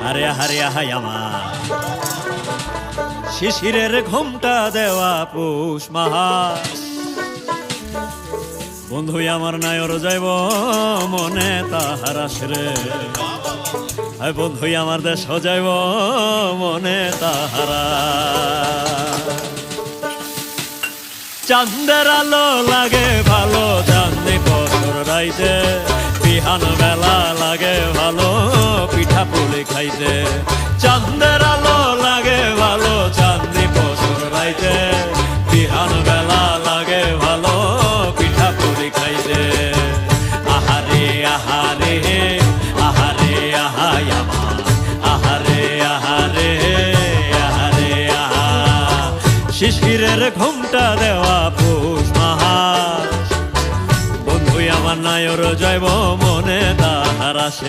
আরে হারে আহাই আমার শিশিরের ঘুমটা দেওয়া পৌষ মাস বন্ধু আমার নায়র যাইব মনে তাহার আসরে বন্ধু আমার দেশ যাইব মনে তাহারা চাঁদের আলো লাগে ভালো চাঁদনি বছর রাইতে বিহান বেলা লাগে ভালো পিঠা পুলি খাইতে চাঁদের আলো লাগে ভালো চাঁদনি বছর রাইতে বিহান বেলা লাগে ভালো পিঠা পুলি খাইতে আহারে আহারে আহারে আহাই আমার আহারে আহারে আহারে আহা শিশিরের ঘুমটা দেওয়া পৌষ মাস বন্ধু আমার নায়র যাইব মনে তাহার আসে।